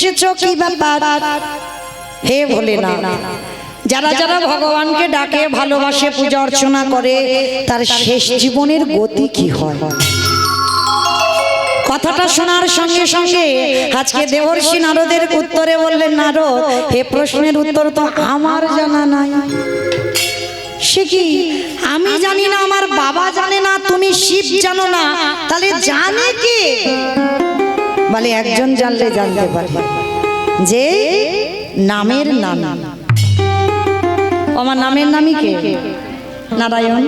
এসেছো, কি ব্যাপার? হে ভোলেনাথ, যারা যারা ভগবানকে ডাকে, ভালোবাসে, পূজা অর্চনা করে, তার শেষ জীবনের গতি কি হয়? কথাটা শোনার সঙ্গে সঙ্গে আজকে দেবর্ষি নারদের উত্তরে বললেন, নারদ, এ প্রশ্নের উত্তর তো আমার জানা নাই। সে কি, আমি জানি না, আমার বাবা জানে না, তুমি শিব জানো না, তাহলে জানে কে? বলে একজন জানলে জানতে পারে, যে নামের নাম। আমার নামের নামই কে? নারায়ণ।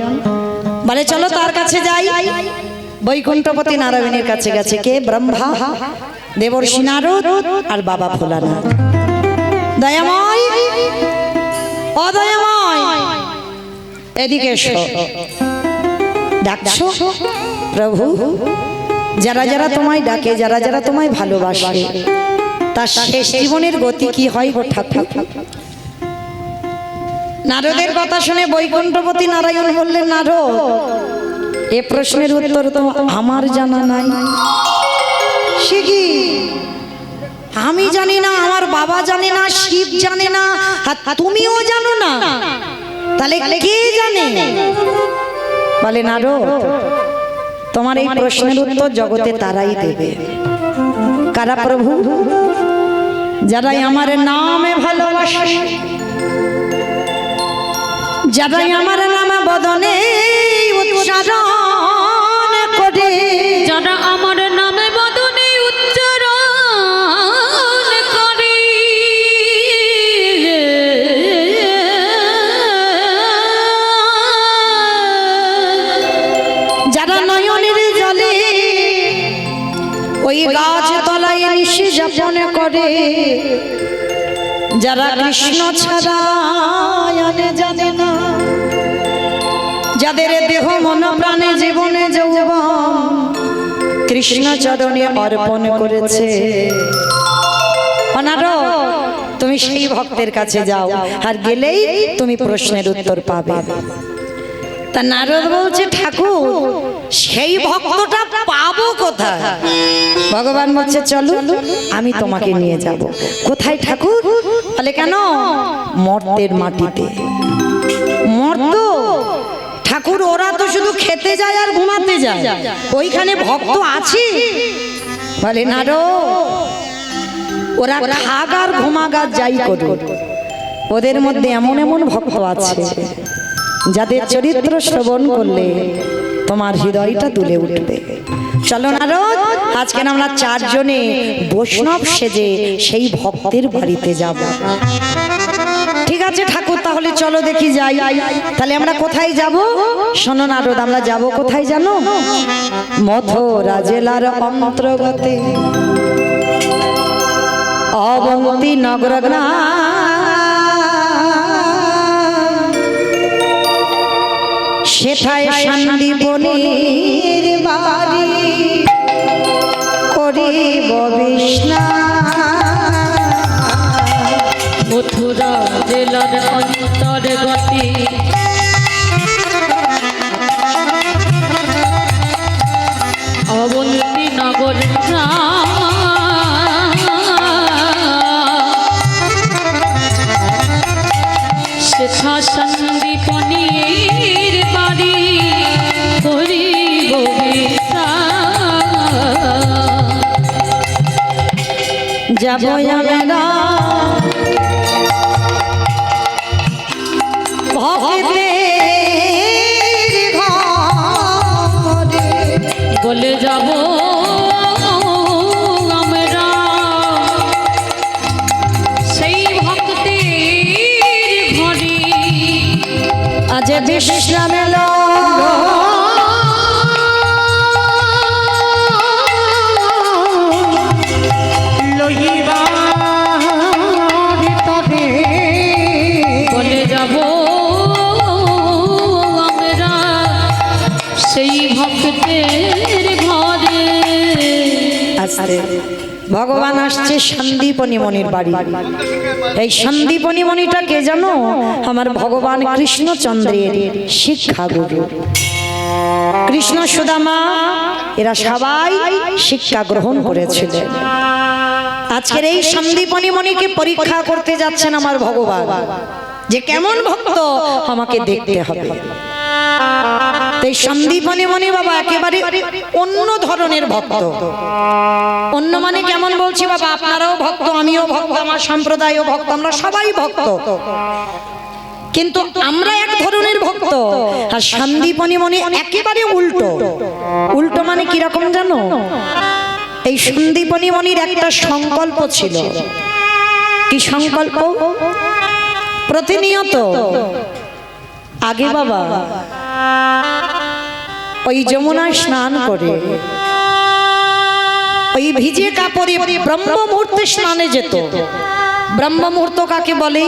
বলে চলো তার কাছে যাই। বৈকুণ্ঠপতি নারায়ণের কাছে গেছে কে? ব্রহ্মা, দেবর্ষি নারদ আর বাবা ভোলানাথ। দয়াময়, অদয়াময়, এদিকে এসো। ডাকছো? প্রভু, যারা যারা তোমায় ডাকে, যারা যারা তোমায় ভালোবাসে, তার শেষ জীবনের গতি কি হয় গো ঠাকুর? নারদের কথা শুনে বৈকুণ্ঠপতি নারায়ণ বললেন, নারদ, এ প্রশ্নের উত্তর তো আমার জানা নাই। সে কি, আমি জানি না, আমার বাবা জানে না, শিব জানে না, আর তুমিও জানো না, তাহলে কে জানে? বলে নারদ, তোমার এই প্রশ্নের উত্তর জগতে তারাই দেবে। কারা প্রভু? যারাই আমার নামে ভালোবাসে, যারাই আমার নাম বদনে উচ্চারণ করে, যারা আমার নামে বদনে উচ্চারণ করে, যারা নয়নের জলে ওই গাছ তলায় নিশি যাপন করে, যারা কৃষ্ণ ছাড়া জানে না, যাদের দেহ মন প্রাণে জীবনে যৌবন কৃষ্ণ চরণে অর্পণ করেছে, তুমি সেই ভক্তের কাছে যাও, আর গেলেই তুমি প্রশ্নের উত্তর পাবে। তা নারদ বলছে, ঠাকুর, সেই ভক্তটা পাবো কোথায়? ভগবান বলছে, চলো আমি তোমাকে নিয়ে যাব। কোথায় ঠাকুর? বলে কেন? মর্তের মাটিতে। মর্ত ঠাকুর, ওরা তো শুধু খেতে যায় আর ঘুমাতে যায়, ওইখানে ভক্ত আছে? বলে নারদ, ওরা খাগ আর ঘুমাগার যাই করুক, ওদের মধ্যে এমন এমন ভক্ত আছে যাদের চরিত্র শ্রবণ করলে তোমার হৃদয়টা দুলে উঠবে। চলো নারদ, আজকে আমরা চারজনে বৈষ্ণব সেজে সেই ভক্তের বাড়িতে যাব। ঠিক আছে ঠাকুর, তাহলে চলো দেখি যাই। তাহলে আমরা কোথায় যাব? শোনো নারদ, আমরা যাব কোথায় জানো? মথুরা জেলার অন্তর্গতে অবন্তী নগর গ্রাম, সেথায় সন্দীপনীর বাড়ি করিব বিস্নান। মথুরা জেলার অন্তর্গতে অবন্তী নগর সেথা সন্দীপনীর বাড়ি করিব বিস্নান। যাব আমরা ভক্তের ঘরে, বলে যাব আমরা সেই ভক্তের ঘরে, আজ বিশ্রাম এলো বলে যাব আমরা সেই ভক্তের ঘরে। ভগবান আসছে সন্দীপনী মণির বাড়ি। এই সন্দীপনী মণিটা কে জানো? আমার ভগবান কৃষ্ণচন্দ্রের শিক্ষা গুরু। কৃষ্ণ সুদামা এরা সবাই শিক্ষা গ্রহণ করেছিলেন। আজকের এই সন্দীপনী মণিকে পরীক্ষা করতে যাচ্ছেন আমার ভগবান, যে কেমন ভক্ত আমাকে দেখতে হবে। তাই সন্দীপনী মণি বাবা একেবারে অন্য ধরনের ভক্ত। অন্য মানে কেমন বলছি বাবা, আপনারাও ভক্ত, আমিও ভক্ত, আমার সম্প্রদায়ও ভক্ত, আমরা সবাই ভক্ত, কিন্তু আমরা এক ধরনের ভক্ত। আর সন্দীপনী মণি একেবারে উল্টো। উল্টো মানে কিরকম জানো? এই সন্দীপনী মণির একটা সংকল্প ছিল। কি সংকল্প? প্রতিনিয়ত আগে বাবা ওই যমুনায় স্নান করে ওই ভিজে কাপড়ে ব্রহ্ম মুহূর্তে স্নানে যেত। ব্রহ্ম মুহূর্ত কাকে বলে?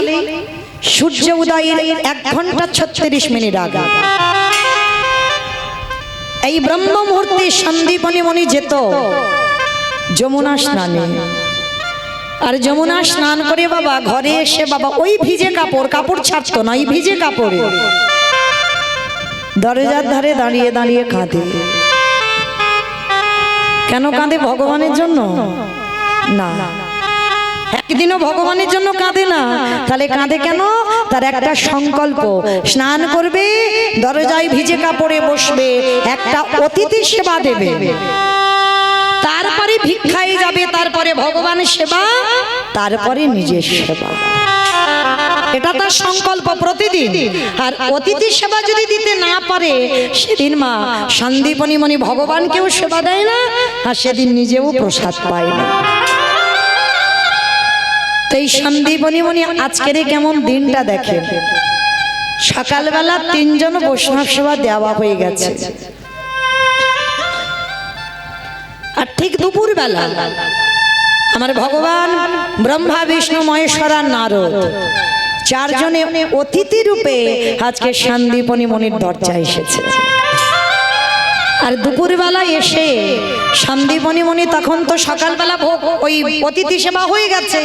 সূর্য উদয়ের 1 ঘন্টা 36 মিনিট আগে এই ব্রহ্ম মুহূর্তে সন্দীপনী মণি যেত যমুনা স্নানে। আর যমুনা স্নান করে বাবা ঘরে এসে বাবা ওই ভিজে কাপড় ছাড়তো না, এই ভিজে কাপড়ে দরজার ধারে দাঁড়িয়ে দাঁড়িয়ে কাঁদে। কেন কাঁদে? ভগবানের জন্য না, একদিনও ভগবানের জন্য কাঁদে না। তাহলে কাঁদে কেন? তার একটা সংকল্প, স্নান করবে, দরজায় ভিজে কাপড়ে বসবে, একটা অতিথি সেবা দেবে, তারপরে ভিক্ষায় যাবে, তারপরে ভগবানের সেবা, তারপরে নিজের সেবা। এটা তার সংকল্প প্রতিদিন। আর অতিথি সেবা যদি দিতে না পারে সেদিন মা সন্দীপনী মণি ভগবানকেও সেবা দেয় না, আর সেদিন নিজেও প্রসাদ পায় না। তো এই সন্দীপনী মণি আজকের কেমন দিনটা দেখেন। সকালবেলা 3 জন বৈষ্ণব সেবা দেওয়া হয়ে গেছে, আর ঠিক দুপুর বেলা আমার ভগবান ব্রহ্মা বিষ্ণু মহেশ্বর আর নারদ 4 জনে অতিথি রূপে আজকে সন্দীপনী মণির দরজায় এসেছে। আর দুপুর বেলা এসে সন্দীপনী মণি তখন তো সকালবেলা ওই অতিথি সেবা হয়ে গেছে,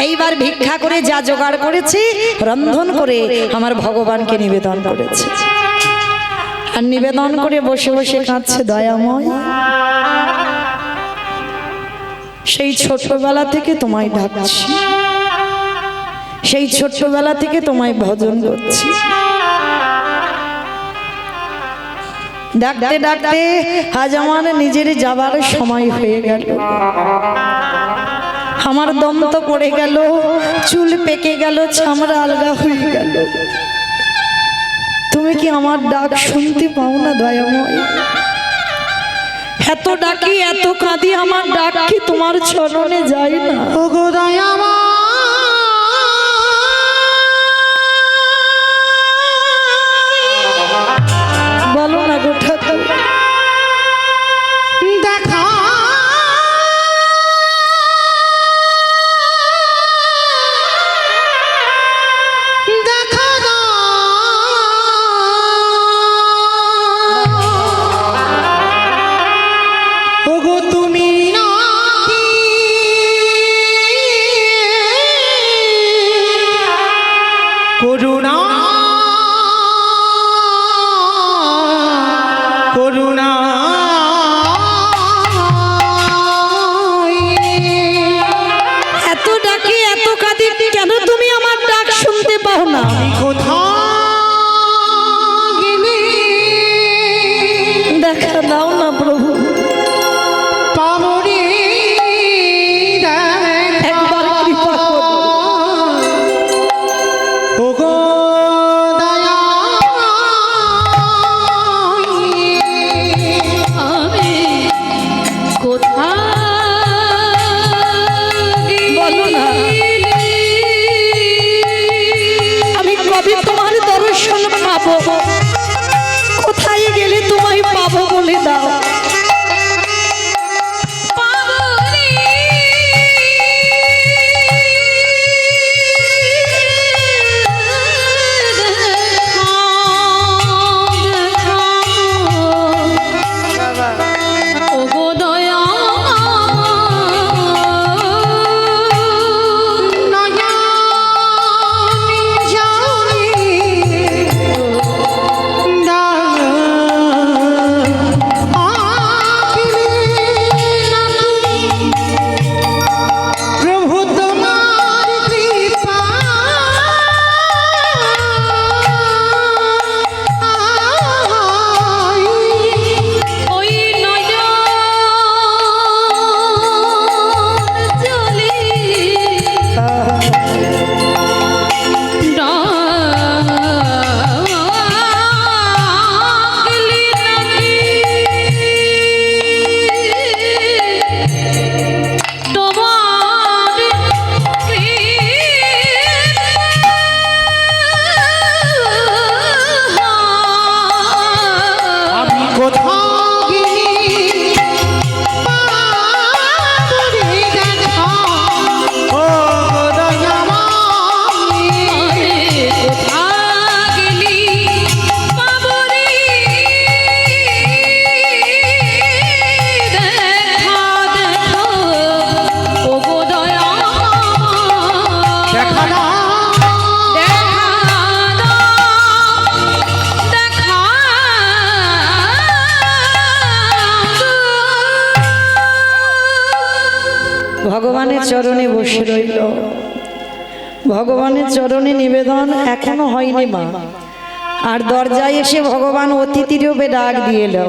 এইবার ভিক্ষা করে যা জোগাড় করেছে রন্ধন করে আমার ভগবানকে নিবেদন করেছে। আর নিবেদন করে বসে বসে কাঁদছে, দয়াময় সেই ছোটবেলা থেকে তোমায় ডাকছি, সেই ছোটবেলা থেকে তোমায় ভজন করছি, ডাকতে ডাকতে আজ আমার নিজের যাবার সময় হয়ে গেল। আমার দম তো পড়ে গেল, চুল পেকে গেল, চামড়া আলগা হয়ে গেল। তুমি কি আমার ডাক শুনতে পাও না দয়াময়? এত ডাকি, এত কাঁদি, আমার ডাক কি তোমার চরণে যায় না? ওগো দয়াময়, বলো না গো ঠাকুর, দেখা দেখা ওগো তুমি নাকি ভগবানের চরণে বসে রইল। ভগবানের চরণে নিবেদন এখনো হয়নি মা, আর দরজায় এসে ভগবান অতিথি রূপে ডাক দিয়ে এলো,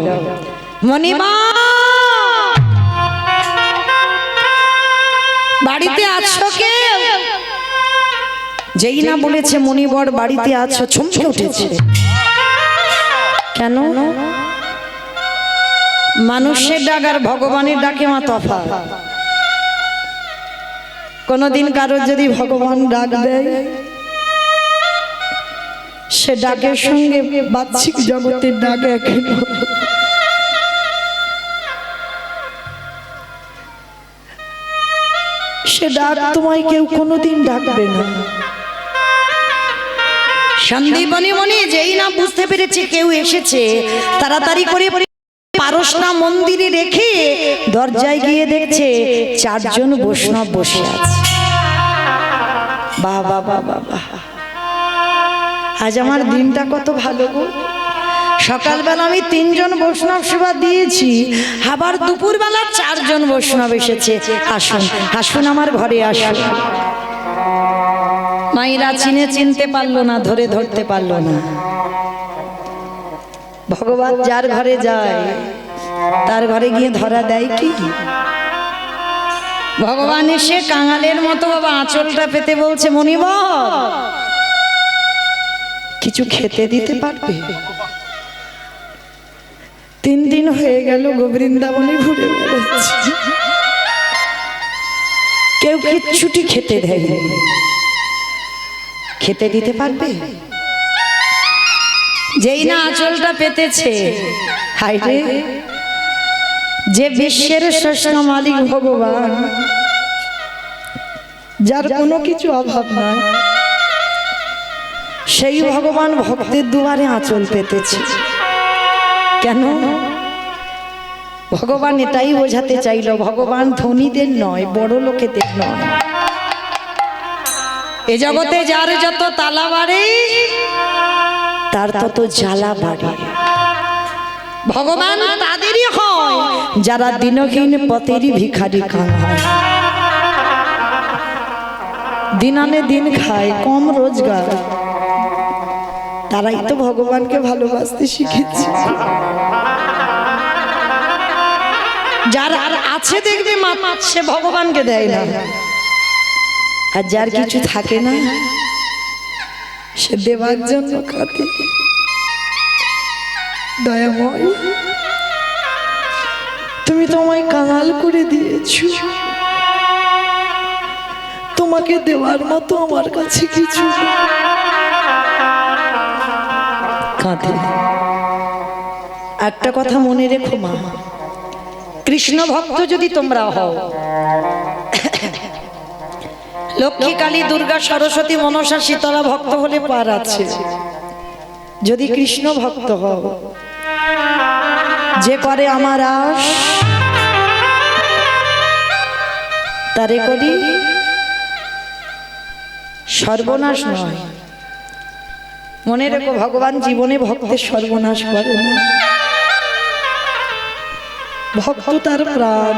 মণিমা বাড়িতে আছো কে? যেই না বলেছে মণিবর বাড়িতে আছো, চমকে উঠেছে। কেন? মানুষের ডাক আর ভগবানের ডাকে মা তফাৎ। কোনদিন কারোর যদি ভগবান ডাক দেয়, সে ডাকের সঙ্গে বাহ্যিক জগতের ডাক এক নয়। সে ডাক তোমায় কেউ কোনোদিন ডাকবে না। সন্দীপনী মনে যেই না বুঝতে পেরেছে কেউ এসেছে, তাড়াতাড়ি করে পারসনা মন্দিরে রেখে দরজায় গিয়ে দেখছে 4 জন বৈষ্ণব বসে আছে। বাহ বাহ বাহ বাহ, আজ আমার দিনটা কত ভালো গো। সকালবেলা আমি 3 জন বৈষ্ণব সেবা দিয়েছি, আবার দুপুরবেলা 4 জন বৈষ্ণব এসেছে। আসুন আসুন আমার ঘরে আসুন। মায়েরা চিনতে পারলো না, ধরতে পারলো না। ভগবান যার ঘরে যায় তার ঘরে গিয়ে ধরা দেয় কি? ভগবান এসে কাঙালের মতো বাবা আঁচলটা পেতে বলছে, মণিবর কিছু খেতে দিতে পারবে? 3 দিন হয়ে গেল গোবৃন্দাবনে ঘুরে বেড়াচ্ছি, কেউ কিচ্ছুটি খেতে দেয়নি, খেতে দিতে পারবে? যেই না আঁচলটা পেতেছে, হায় রে, যে বিশ্বের শ্রেষ্ঠ মালিক ভগবান, যার কোনো কিছু অভাব নাই, সেই ভগবান ভক্তের দুয়ারে আঁচল পেতেছে। কেন? ভগবান এটাই বোঝাতে চাইল, ভগবান ধনীদের নয়, বড় লোকেদের নয়। এ জগতে যার যত তালা বাড়ে তার তত জ্বালা বাড়ে। ভগবান তাদেরই হয় যারা দিনহীন পথেরই ভিখারি হয়, দিন আনে দিন খায়, কম রোজগার, তারাই তো ভগবানকে ভালোবাসতে শিখেছে। যার আর আছে দেখবে মা, সে ভগবানকে দেয় না, আর যার কিছু থাকে না সে দেবার জন্য কাঁদে। দয়াময়, তুমি তোমায় কাঙাল করে দিয়েছো, তোমাকে দেওয়ার মতো আমার কাছে কিছু কাঁদে। একটা কথা মনে রেখো মা, কৃষ্ণ ভক্ত যদি তোমরা হও, লক্ষ্মী কালী দুর্গা সরস্বতী মনসা শীতলা ভক্ত হলে পার আছে। যদি কৃষ্ণ ভক্ত হও, যে করে আমার আশ তারে করি সর্বনাশ নয়। মনে রেখো, ভগবান জীবনে ভক্তের সর্বনাশ করে না। ভক্ত তার প্রাণ,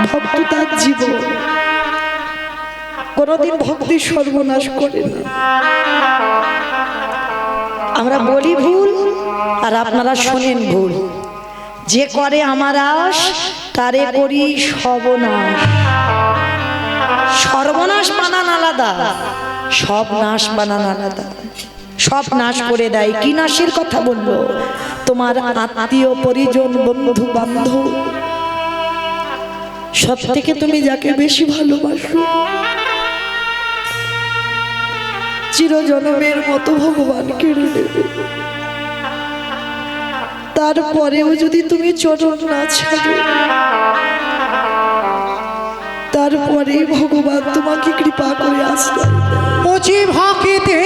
ভক্ত তার জীবন, কোনদিন ভক্তি সর্বনাশ করে না। আমরা বলি ভুল আর আপনারা শোনেন ভুল। যে করে আমার আশ তারে করি সর্বনাশ। সর্বনাশ বানান আলাদা, সব নাশ বানান আলাদা। সব নাশ করে দেয়। কি নাশের কথা বললো? তোমার আত্মীয় পরিজন বন্ধু বান্ধব, সব থেকে তুমি যাকে বেশি ভালোবাসো, চিরজন্মের মতো ভগবান কেড়ে নেবে। তারপরেও যদি তুমি চরণ না ছাড়ো, তারপরে ভগবান তোমাকে কৃপা করে আশ্রয় দেয়। মুঝি ভক্তি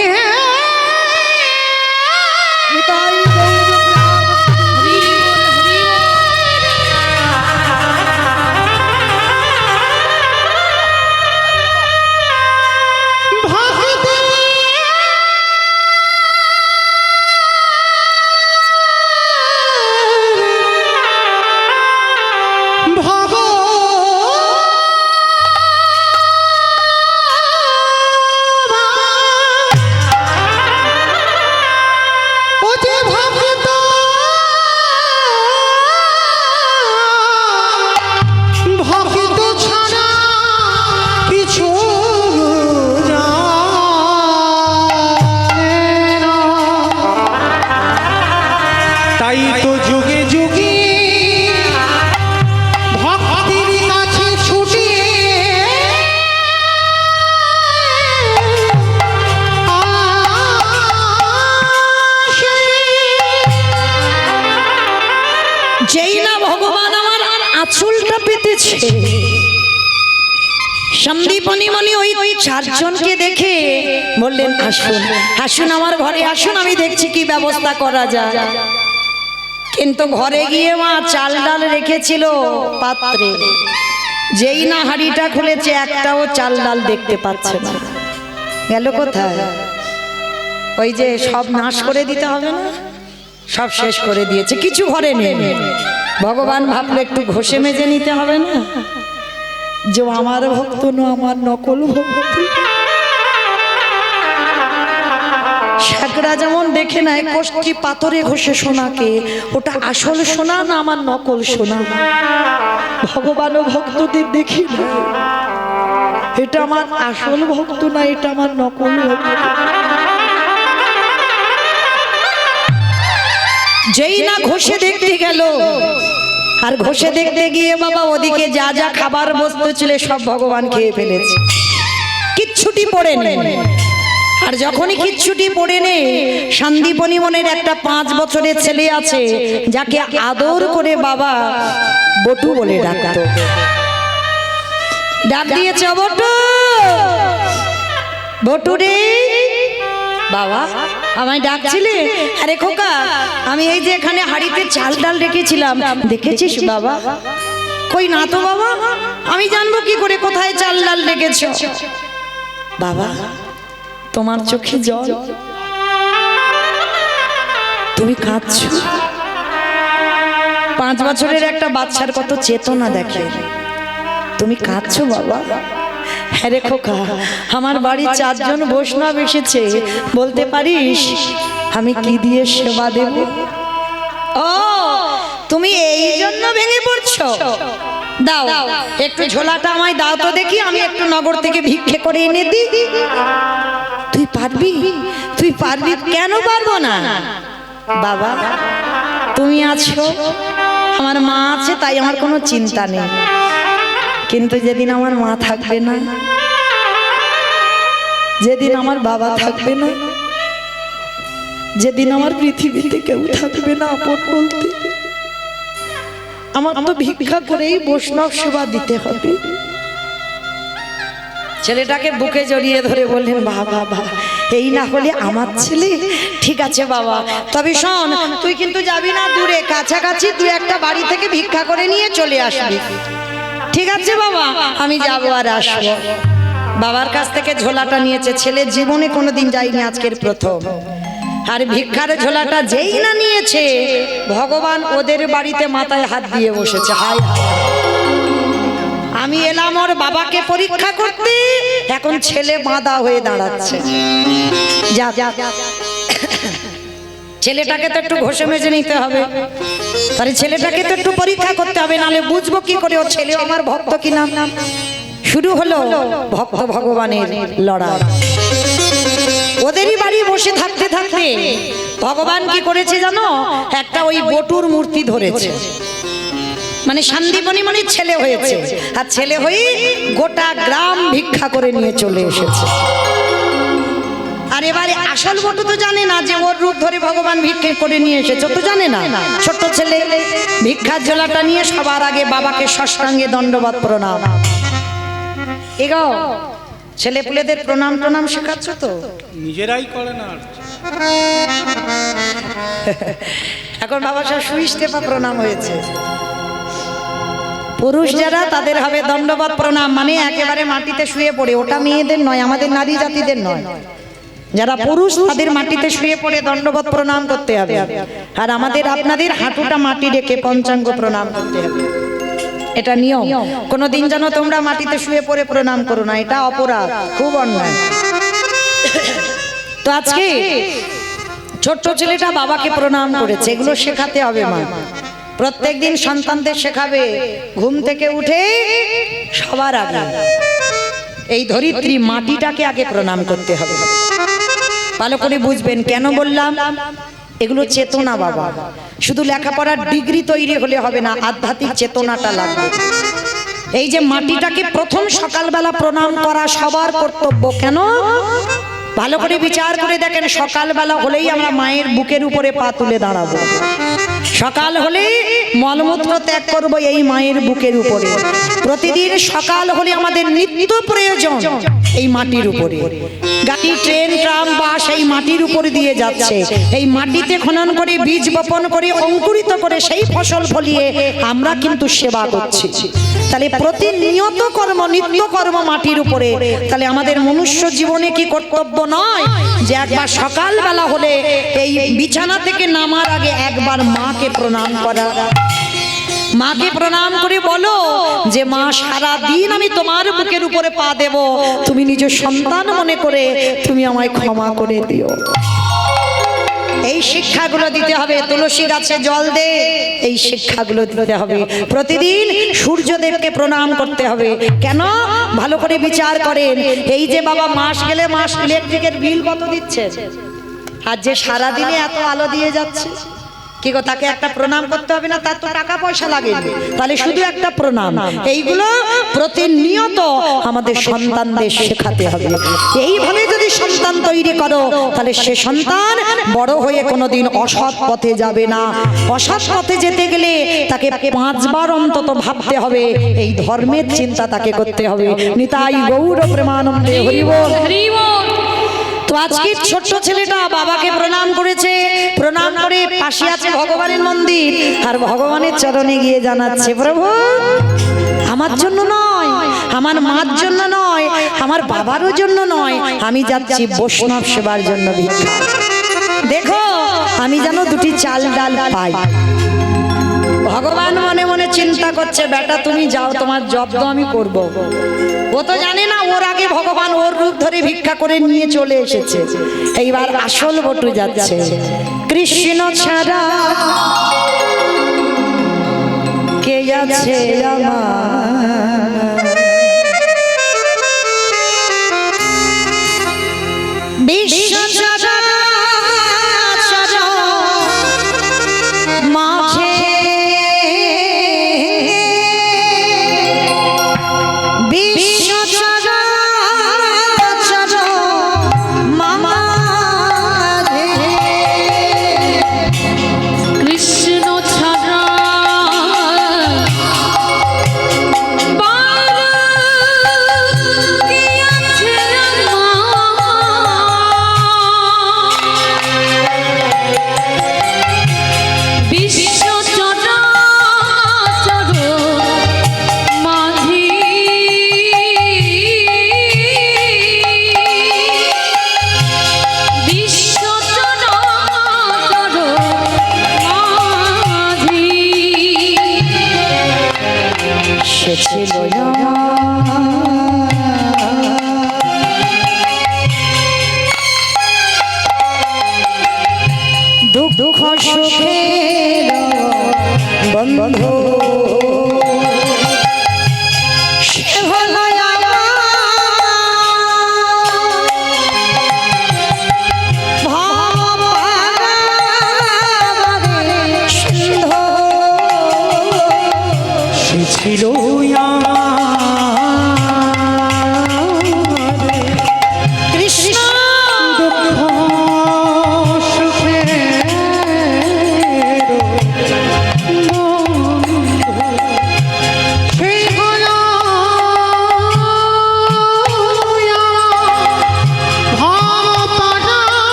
তাই তো যুগে যুগে ভক্তির কাছে ছুটে যেই না ভগবান আমার আঁচলটা পেতেছে, সন্দীপনী মনি ওই চারজনকে দেখে বললেন আসুন আসুন আমার ঘরে আসুন, আমি দেখছি কি ব্যবস্থা করা যায়। কিন্তু ঘরে গিয়ে মা চাল ডাল রেখেছিল পাত্রে, যেই না হাঁড়িটা খুলেছে একটাও চাল ডাল দেখতে পাচ্ছে না। গেল কোথায়? ওই যে সব নাশ করে দিতে হবে না, সব শেষ করে দিয়েছে, কিছু ঘরে নেই। ভগবান ভাবলে একটু ঘষে মেজে নিতে হবে না, যে আমার ভক্ত না আমার নকল ভক্ত। শাকরা যেমন দেখে নেয় কষ্টি পাথরে ঘষে সোনাকে, ওটা আসল সোনা না আমার নকল সোনা। ভগবানও ভক্তদের দেখি না, এটা আমার আসল ভক্ত না এটা আমার নকল ভক্ত। যেই না ঘষে দেখতে গেল, আর ঘষে দেখতে গিয়ে বাবা ওদিকে যা যা খাবার বস্তু ছিল সব ভগবান খেয়ে ফেলেছে, কিচ্ছুটি পড়ে নেই। আর যখনই কিচ্ছুটি পড়ে নেই, সন্দীপনী মনের একটা 5 বছরের ছেলে আছে, যাকে আদর করে বাবা বটু বলে ডাকতো। ডাক দিয়েছে বটু, বটু রে বাবা আমায় ডাকছিলে? আরে খোকা আমি এই যে এখানে হাড়িতে চাল ডাল রেখেছিলাম, দেখেছিস বাবা? কই না তো বাবা, আমি জানবো কি করে কোথায় চাল ডাল রেখেছো? বাবা তোমার চোখে জল, তুমি কাঁদছো। 5 বছরের একটা বাচ্চার কত চেতনা দেখে, তুমি কাঁদছো বাবা? হ্যাঁ রে খোকা, আমার বাড়ি 4 জন বৈষ্ণব এসেছে, বলতে পারিস আমি কি দিয়ে সেবা দেব? ও তুমি এই জন্য ভেঙে পড়ছো? দাও একটু ঝোলাটা আমায় দাও তো দেখি, আমি একটু নগর থেকে ভিক্ষে করে এনে দিই। তুই পারবি? তুই পারবি? কেন পারবো না বাবা, তুমি আছো, আমার মা আছে, তাই আমার কোনো চিন্তা নেই। কিন্তু যেদিন আমার মা থাকবে না, যেদিন আমার বাবা থাকবে না, যেদিন আমার পৃথিবীতে কেউ থাকবে না আপন বলতে, আমার তো ভিক্ষা করেই বৈষ্ণব সেবা দিতে হবে। ছেলেটাকে বুকে জড়িয়ে ধরে বললেন বাবা বাবা এই না হলে আমার ছেলে। ঠিক আছে বাবা, তবে শোন তুই কিন্তু যাবি না দূরে, কাছাকাছি তুই একটা বাড়ি থেকে ভিক্ষা করে নিয়ে চলে আসবি। ঠিক আছে বাবা, আমি যাবো আর আসবো। বাবার কাছ থেকে ঝোলাটা নিয়েছে, ছেলে জীবনে কোনোদিন যায়নি, আজকের প্রথম। আর ভিক্ষার ঝোলাটা যেই না নিয়েছে, ভগবান ওদের বাড়িতে মাথায় হাত দিয়ে বসেছে। হায় আমি এলাম ওর বাবাকে পরীক্ষা করতে, এখন ছেলে বাঁধা হয়ে দাঁড়াচ্ছে। যা যা ছেলেটাকে তো একটু ঘষে মেজে নিতে হবে, তাহলে ছেলেটাকে তো একটু পরীক্ষা করতে হবে, নাহলে বুঝবো কি করে ও ছেলে আমার ভক্ত কিনা। শুরু হলো ভক্ত ভগবানের লড়াই। ওদেরই বাড়ি বসে থাকতে থাকতে ভগবান কি করেছে জানো? একটা ওই বটুর মূর্তি ধরেছে, মানে সন্দীপনী মানে ছেলে হয়েছে, আর ছেলে হয়ে গোটা গ্রাম ভিক্ষা করে নিয়ে চলে এসেছে। আর এবারে আসল বটু তো জানে না যে ওর রূপ ধরে ভগবান ভিক্ষা করে নিয়ে এসেছে, তো জানে না। ছোট্ট ছেলে ভিক্ষার ঝোলাটা নিয়ে সবার আগে বাবাকে সাষ্টাঙ্গে দণ্ডবত প্রণাম। এগো ছেলে পুলেদের প্রণাম টনাম শেখাচ্ছ তো? নিজেরাই করে না। এখন বাবা সব সুইচ টেপা প্রণাম হয়েছে। পুরুষ যারা তাদের হবে দণ্ডবত প্রণাম, মানে একেবারে মাটিতে শুয়ে পড়ে। ওটা মেয়েদের নয়, আমাদের নারী জাতিদের নয়। যারা পুরুষ তাদের মাটিতে শুয়ে পড়ে দণ্ডবত প্রণাম করতে হবে, আর আমাদের আপনাদের হাঁটুটা মাটি রেখে পঞ্চাঙ্গ প্রণাম করতে হবে। এটা নিয়ম। কোনোদিন যেন তোমরা মাটিতে শুয়ে পড়ে প্রণাম করো না, এটা অপরাধ, খুব অন্যায়। তো আজকে ছোট্ট ছেলেটা বাবাকে প্রণাম করেছে, এগুলো শেখাতে হবে মা। প্রত্যেকদিন সন্তানদের শেখাবে ঘুম থেকে উঠে সবার আগে এই ধরিত্রী মাটিটাকে আগে প্রণাম করতে হবে। ভালো করে বুঝবেন কেন বললাম। এগুলো চেতনা বাবা। শুধু লেখাপড়ার ডিগ্রি তৈরি হলে হবে না, আধ্যাত্মিক চেতনাটা লাগবে। এই যে মাটিটাকে প্রথম সকালবেলা প্রণাম করা সবার কর্তব্য। কেন? ভালো করে বিচার করে দেখেন, সকালবেলা হলেই আমরা মায়ের বুকের উপরে পা তুলে দাঁড়াবো, সকাল হলেই মলমূত্র ত্যাগ করবো এই মায়ের বুকের উপরে। প্রতিদিন সকাল হলে আমাদের নিত্য প্রয়োজন এই মাটির উপরে। গাড়ি, ট্রেন, ট্রাম, বাস এই মাটির উপরে দিয়ে যাচ্ছে। এই মাটিতে খনন করে বীজ বপন করে অঙ্কুরিত করে সেই ফসল ফলিয়ে আমরা কিন্তু সেবা করছি। তাহলে প্রতিনিয়ত কর্ম, নিত্য কর্ম মাটির উপরে। তাহলে আমাদের মনুষ্য জীবনে কি কর্তব্য নয় যে একবার সকালবেলা হলে এই বিছানা থেকে নামার আগে একবার মাকে প্রণাম করা? মাকে প্রণাম করে বলো যে মা, সারা দিন আমি তোমার বুকের উপরে পা দেব, তুমি নিজ সন্তান মনে করে তুমি আমায় ক্ষমা করে দিও। এই শিক্ষাগুলো দিতে হবে। তুলসী গাছে জল দে, এই শিক্ষাগুলো দিতে হবে। প্রতিদিন সূর্যদেবকে প্রণাম করতে হবে। কেন? ভালো করে বিচার করেন। এই যে বাবা মাস গেলে মাস ইলেকট্রিকের বিল কত দিচ্ছে, আর যে সারাদিনে এত আলো দিয়ে যাচ্ছে, কি গো, তাকে একটা প্রণাম করতে হবে না? তার তো টাকা পয়সা লাগে, তাহলে শুধু একটা প্রণাম। এইগুলো প্রতিনিয়ত আমাদের সন্তানদের শেখাতে হবে। এইভাবে যদি সন্তান তৈরি করো, তাহলে সে সন্তান বড় হয়ে কোনোদিন অসৎ পথে যাবে না। অসৎ পথে যেতে গেলে তাকে 5 বার অন্তত ভাবতে হবে, এই ধর্মের চিন্তা তাকে করতে হবে। নিতাই গৌর প্রেমানন্দে হরি বল, হরি বল। তো আজকে ছোট্ট ছেলেটা বাবাকে প্রণাম করেছে, প্রণাম করে পাশে আছে ভগবানের মন্দির, আর ভগবানের চরণে গিয়ে জানাচ্ছে, প্রভু আমার জন্য নয়, আমার মার জন্য নয়, আমার বাবারও জন্য নয়, আমি যাচ্ছি বৈষ্ণব সেবার জন্য ভিক্ষা। দেখো আমি যেন 2টি চাল ডাল পাই। ভগবান মনে মনে চিন্তা করছে, বেটা তুমি যাও, তোমার জব্দ আমি করব। ও তো জানে না ওর আগে ভগবান ওর রূপ ধরে ভিক্ষা করে নিয়ে চলে এসেছে। এইবার আসল বটু যাচ্ছে। কৃষ্ণ ছাড়া কে আছে আমার, বিশ্ব দুঃখ সুখের বন্ধু, সে হলো সে ছিল কৃষ্ণ দুঃখ সুখের বন্ধু।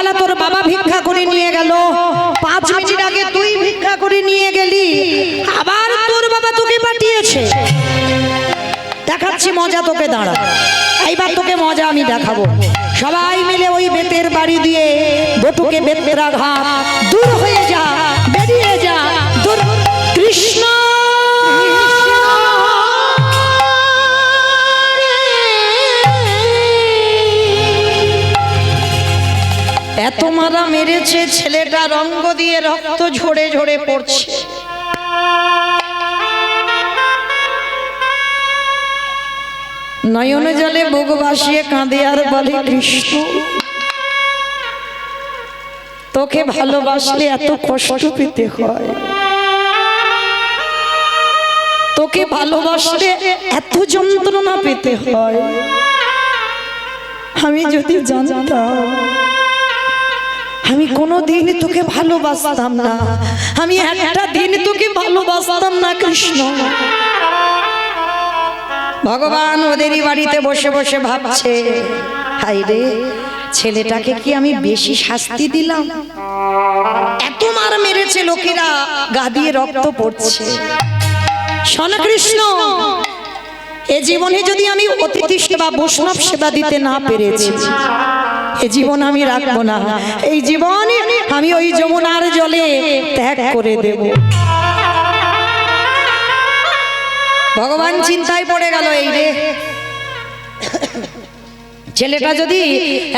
সকালবেলা তোর বাবা ভিক্ষা করে নিয়ে গেল, 5 মিনিট আগে তুই ভিক্ষা করে নিয়ে গেলি, আবার তোর বাবা তোকে পাঠিয়েছে। দেখাচ্ছি মজা তোকে, দাঁড়া, এইবার তোকে মজা আমি দেখাবো। সবাই মিলে ওই বেতের বাড়ি দিয়ে বটুকে বেত্রাঘাত, দূর হয়ে যা, বেরিয়ে যা, দূর। কৃষ্ণ এত মারা মেরেছে, ছেলেটা রঙ্গ দিয়ে রক্ত ঝরে ঝরে পড়ছে। নয়নে জলে বুক ভাসিয়ে কাঁদে আর বলে, কৃষ্ণ তোকে ভালোবাসলে এত কষ্ট পেতে হয়, তোকে ভালোবাসলে এত যন্ত্রণা পেতে হয়। আমি যদি জানতাম, আমি কোনোদিন তোকে ভালোবাসতাম না, আমি একটা দিন তোকে ভালোবাসতাম না কৃষ্ণ। ভগবান ওদেরই বাড়িতে বসে বসে ভাবছে, হায় রে, ছেলেটাকে কি আমি বেশি শাস্তি দিলাম? এত মার মেরেছে, লোকেরা গা দিয়ে রক্ত পড়ছে। শোন কৃষ্ণ, এ জীবনে যদি আমি অতিথি সেবা, বৈষ্ণব সেবা দিতে না পেরেছি, এ জীবন আমি রাখবো না। এই জীবনে আমি ওই যমুনার জলে ত্যাগ করে দেব। ভগবান চিন্তায় পড়ে গেল, এই রে, ছেলেটা যদি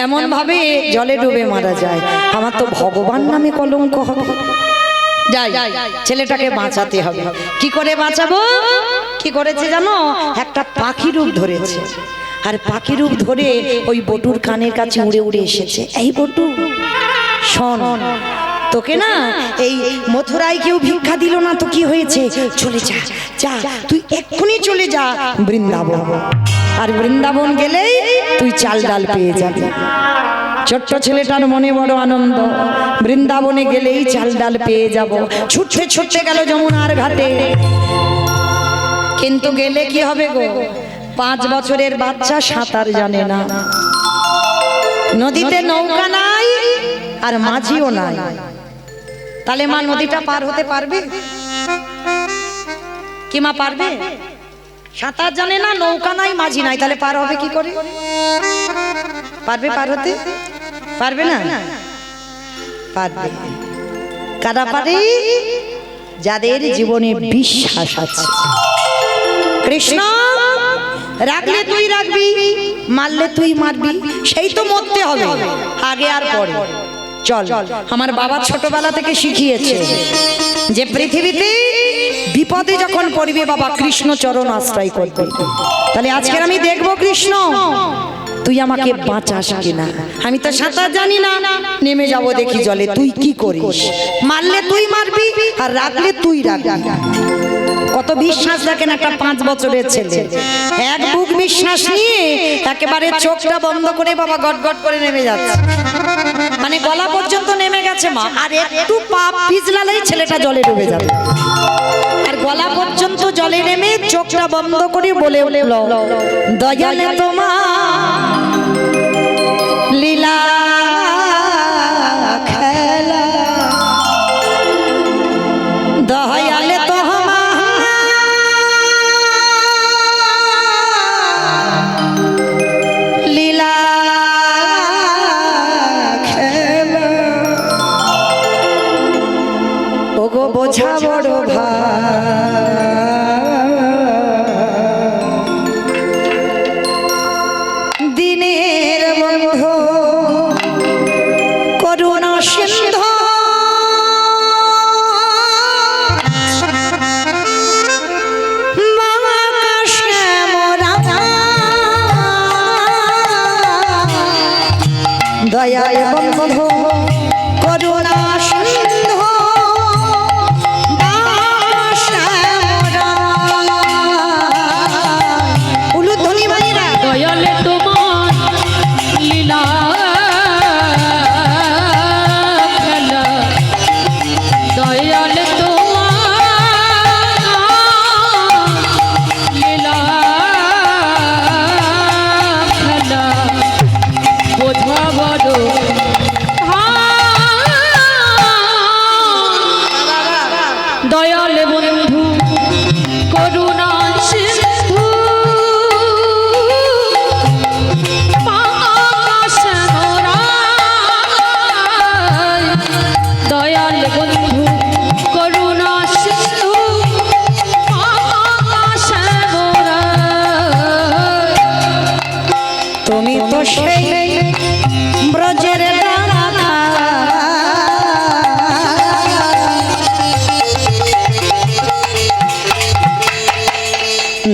এমন ভাবে জলে ডুবে মারা যায়, আমার তো ভগবান নামে কলঙ্ক হবে। যাই, ছেলেটাকে বাঁচাতে হবে। কি করে বাঁচাবো? কি করেছে জানো? একটা পাখি রূপ ধরেছে, আর পাখি রূপ ধরে ওই বটুর কানের কাছে উড়ে উড়ে এসেছে। এই বটু, শোন, তোকে না এই মথুরায় কেউ ভিক্ষা দিল না তো কি হয়েছে? চলে যা, যা, তুই এক্ষুনি চলে যা বৃন্দাবন। আর বৃন্দাবন গেলেই তুই চাল ডাল পেয়ে যাবি। ছোট্ট ছেলেটার মনে বড় আনন্দ, বৃন্দাবনে গেলেই চাল ডাল পেয়ে যাব। ছুটতে ছুটতে গেল যমুনার ঘাটে। কিন্তু গেলে কি হবে গো? 5 বছরের বাচ্চা সাঁতার জানে না, নদীতে নৌকা নাই আর মাঝিও নাই। তাহলে মা নদীটা পার হতে পারবে কি? মা পারবে? সাঁতার জানে না, নৌকা নাই, মাঝি নাই, তাহলে পার হবে কি করে? পারবে পার হতে? পারবে না? পারবে। কারা পারে? যাদের জীবনে বিশ্বাস আছে। কৃষ্ণ রাখলে তুই রাখবি, মারলে তুই মারবি, সেই তো মরতে হবে, আগে আর পরে। চল, আমার বাবা ছোটবেলা থেকে শিখিয়েছে যে পৃথিবীতে বিপদে যখন পড়বে বাবা কৃষ্ণ চরণ আশ্রয় করবে। তাহলে আজকের আমি দেখবো কৃষ্ণ তুই আমাকে বাঁচাস কিনা। আমি তো সাঁতার জানি না, নেমে যাব দেখি জলে, তুই কি করিস। মারলে তুই মারবি আর রাখলে তুই রাখবি। কত বিশ্বাস রাখেন একটা 5 বছরের ছেলে, এক বুক বিশ্বাস নিয়ে একেবারে চোখটা বন্ধ করে বাবা গটগট করে নেমে যাচ্ছে, মানে গলা পর্যন্ত নেমে গেছে মা। আর একটু পা পিছলালেই ছেলেটা জলে ডুবে যাবে। আর গলা পর্যন্ত জলে নেমে চোখটা বন্ধ করে বলে উঠল, দয়ালে তোমার লীলা খেলা, দয়ালে বোঝা বড় দিনের বন্ধু করুণা সিন্ধু, দয়ায় বন্ধু করুণা সিন্ধু, দয়ালে তোমার লীলা খেলা, দয়ালে তোমার লীলা খেলা, বোঝা বড় তুমি তো সেই ব্রজের রাধা,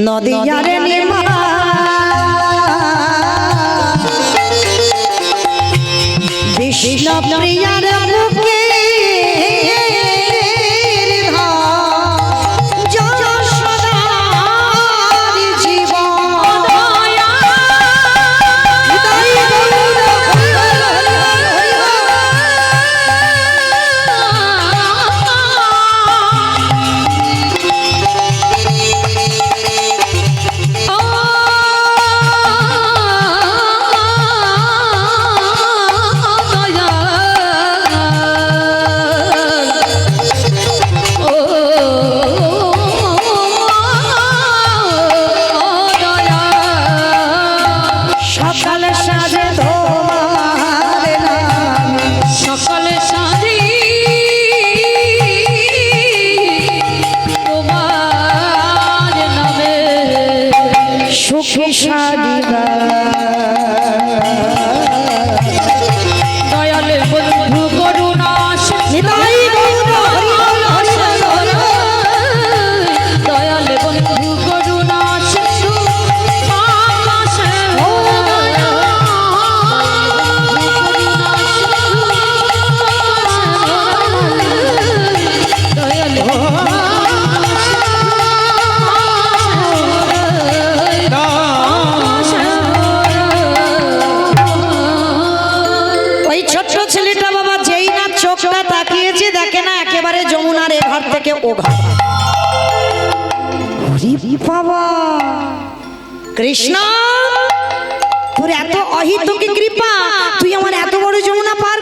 নদিয়ার নিমা কৃষ্ণ প্রিয়ার বুকে দয়ালে বন্ধু করুণা দয়ালে বন্ধু করুণা শিশু ওই ছোট্ট ছেলেটা বাবা যেই না চোখটা তাকিয়েছে দেখে না একেবারে যমুনার এ ঘর থেকে ও ঘর। ওরে বাবা কৃষ্ণ, তোর এত অহিতকি কৃপা, তুই আমার এত বড় যমুনা পার